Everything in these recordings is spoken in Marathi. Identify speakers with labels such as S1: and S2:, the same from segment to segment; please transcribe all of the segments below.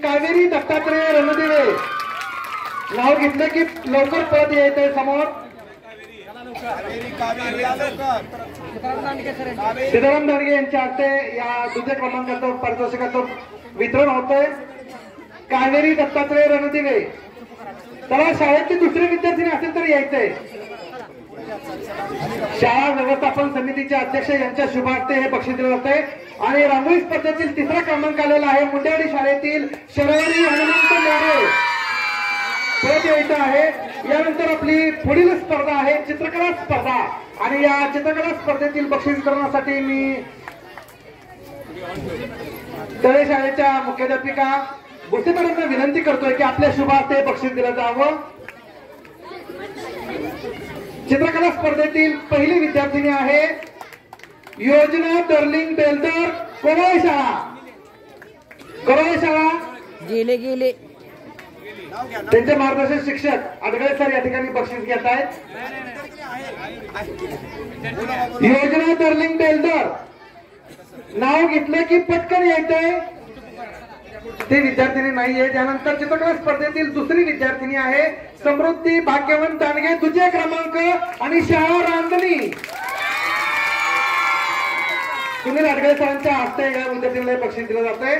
S1: कावेरी दत्तात्रय रणदिवे नाव घेतलं की लवकर पद यायचंय समोर। सीताराम दांडगे यांच्या हस्ते या दुसऱ्या क्रमांकाचं पारितोषिकाचं वितरण होतंय। कावेरी दत्तात्रय रणदिवे, त्याला शाळेतले दुसरे विद्यार्थी असेल तर यायचंय। शाळा व्यवस्थापन समितीचे अध्यक्ष यांच्या शुभ हस्ते हे बक्षीस दिलं जाते। आणि रांगोळी स्पर्धेतील तिसरा क्रमांक आलेला आहे मुंडेवाडी शाळेतील शर्वरी हनुमंत मोरे, परत यायचं आहे। यानंतर आपली पुढील स्पर्धा आहे चित्रकला स्पर्धा आणि या चित्रकला स्पर्धेतील बक्षीस वितरणासाठी मी तळे शाळेच्या मुख्याध्यापिका भोसे मॅडमना विनंती करतोय की आपल्या शुभ हस्ते बक्षीस दिलं जावं। चित्रकला स्पर्धेतील पहिली विद्यार्थिनी आहे योजना दर्लिंग बेलदर कोरोळे शाळा
S2: गेले गेले
S1: त्यांचे मार्गदर्शक शिक्षक अडगळे सर या ठिकाणी बक्षीस घेत आहेत। योजना दर्लिंग बेलदर नाव घेतलं की पटकन यायचंय, ते विद्यार्थिनी नाहीये। त्यानंतर चित्रकला स्पर्धेतील दुसरी विद्यार्थिनी आहे समृद्धी भाग्यवंत दांडगे, दुसरा क्रमांक आणि शाळा रांजणी। सुनील अडगळे सरांच्या हस्ते या विद्यार्थ्यांना बक्षीस दिलं जातंय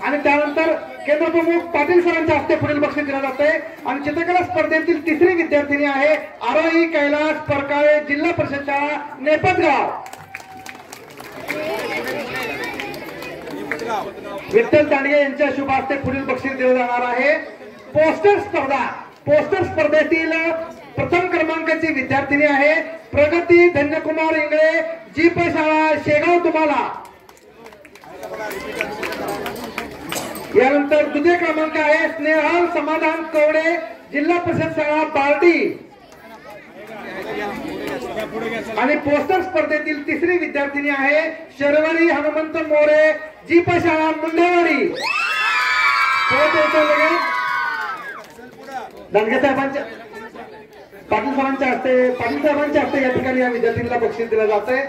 S1: आणि त्यानंतर केंद्र प्रमुख पाटील सरांच्या हस्ते पुढील बक्षीस दिलं जातंय। आणि चित्रकला स्पर्धेतील तिसरी विद्यार्थिनी आहे आरोही कैलास परकाळे, जिल्हा परिषद शाळा नेपथगाव। विठ्ठल दांडगे यांच्या शुभ हस्ते पुढील बक्षीस दिलं जाणार आहे। पोस्टर स्पर्धा, पोस्टर स्पर्धेतील प्रथम क्रमांकाची विद्यार्थिनी आहे प्रगती धन्यकुमार इंगळे, जीप शाळा शेगाव तुम्हाला। यानंतर दुसरे क्रमांक आहे स्नेहल समाधान कवडे, जिल्हा परिषद शाळा बार्डी। आणि पोस्टर स्पर्धेतील तिसरी विद्यार्थिनी आहे शर्वरी हनुमंत मोरे, जीप शाळा मुंडेवाडी। दांडगे साहेबांच्या पाटील साहेबांच्या हस्ते या ठिकाणी या विद्यार्थ्यांना बक्षीस दिलं जातंय।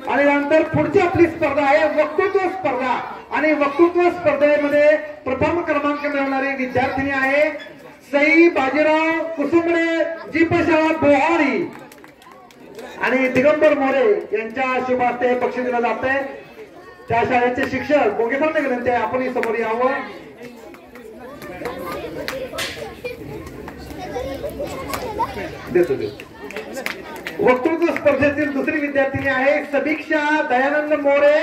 S1: आणि नंतर पुढची आपली स्पर्धा आहे वक्तृत्व स्पर्धा आणि वक्तृत्व स्पर्धेमध्ये प्रथम क्रमांक मिळवणारी विद्यार्थिनी आहे सई बाजीराव कुसुंबडे, जीप शाळा बोहाडी। आणि दिगंबर मोरे यांच्या शुभ हस्ते हे बक्षीस दिलं जातंय। त्या शाळेचे शिक्षक बोगेसरांना विनंती आहे आपणही समोर यावं। देतो वक्तृत्व स्पर्धेतील दुसरी विद्यार्थिनी आहे समीक्षा दयानंद मोरे,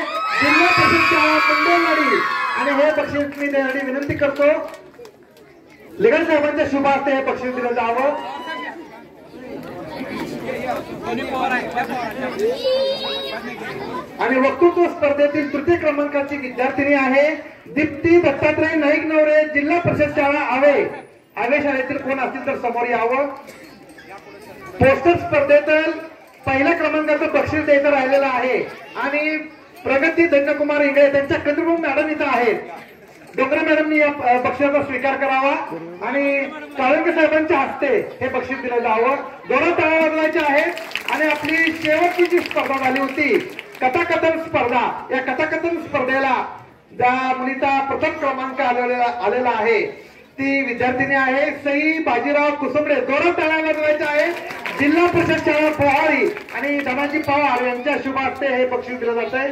S1: जिल्हा परिषद शाळा मुंडेवाडी। आणि हे बक्षीस मी देण्याची विनंती करतो लिगड साहेबांच्या शुभ हस्ते हे बक्षीस दिलं जावं। आणि वक्तृत्व स्पर्धेतील तृतीय क्रमांकाची विद्यार्थिनी आहे दीप्ती दत्तात्रय नाईक नवरे, जिल्हा परिषद शाळा आवे। आवे शाळेतील कोण असतील तर समोर यावं। पोस्टर स्पर्धेतील पहिल्या क्रमांकाचं बक्षीस द्यायचं राहिलेलं आहे आणि प्रगती धन्यकुमार इंगळे त्यांच्या कंट्रोल मॅडम इथं आहेत। डोंगरे मॅडमनी या बक्षिसाचा स्वीकार करावा आणि काळंगे साहेबांच्या हस्ते हे बक्षीस दिलं जावं। दोन टाळ्या वाजवायचे आहेत। आणि आपली शेवटची जी स्पर्धा झाली होती कथाकथन स्पर्धा, या कथाकथन स्पर्धेला ज्या मुलीचा प्रथम क्रमांक आलेला आहे ती विद्यार्थिनी आहे सई बाजीराव कुसुंबडे, दोन टाळ्या वाजवायच्या आहेत, जिल्हा परिषद शाळा पोहारी। आणि धनाजी पवार यांच्या शुभ हस्ते हे बक्षीस दिलं जात आहे।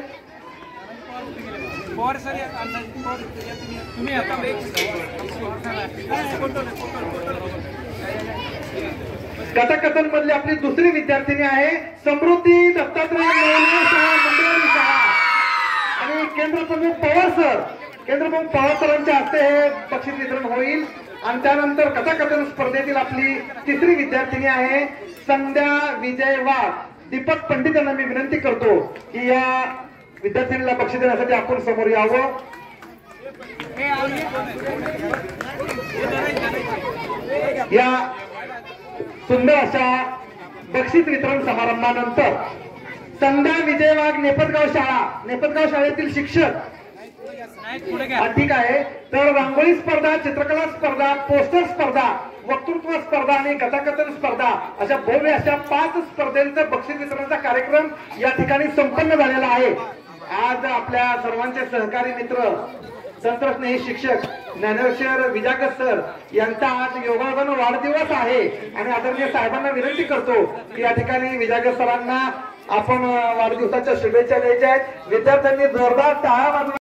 S1: कथाकथन मधली आपली दुसरी विद्यार्थिनी आहे समृद्धी दत्तात्रय मुंडेवाडी शाळा। आणि केंद्र प्रमुख पवार सरांच्या हस्ते हे बक्षीस वितरण होईल। आणि त्यानंतर कथाकथन स्पर्धेतील आपली तिसरी विद्यार्थिनी आहे संध्या विजय वाघ। दीपक पंडित यांना मी विनंती करतो की या विद्यार्थिनीला बक्षीस देण्यासाठी आपण समोर यावं। या सुंदर अशा बक्षीस वितरण समारंभानंतर संध्या विजय वाघ नेपथगाव शाळेतील शिक्षक ठीक आहे। तर रांगोळी स्पर्धा, चित्रकला स्पर्धा, पोस्टर स्पर्धा, वक्तृत्व स्पर्धा आणि कथाकथन स्पर्धा अशा भव्य अशा 5 स्पर्धेंचं बक्षीस वितरणाचा कार्यक्रम या ठिकाणी संपन्न झालेला आहे। आज आपल्या सर्वांचे सहकारी मित्र तंत्रस्नेही शिक्षक ज्ञानेश्वर विजागर सर यांचा आज योगासन वाढदिवस आहे आणि आदरणीय साहेबांना विनंती करतो की या ठिकाणी विजागर सरांना आपण वाढदिवसाच्या शुभेच्छा द्यायच्या आहेत. विद्यार्थ्यांनी जोरदार टाळ्या वाजवा.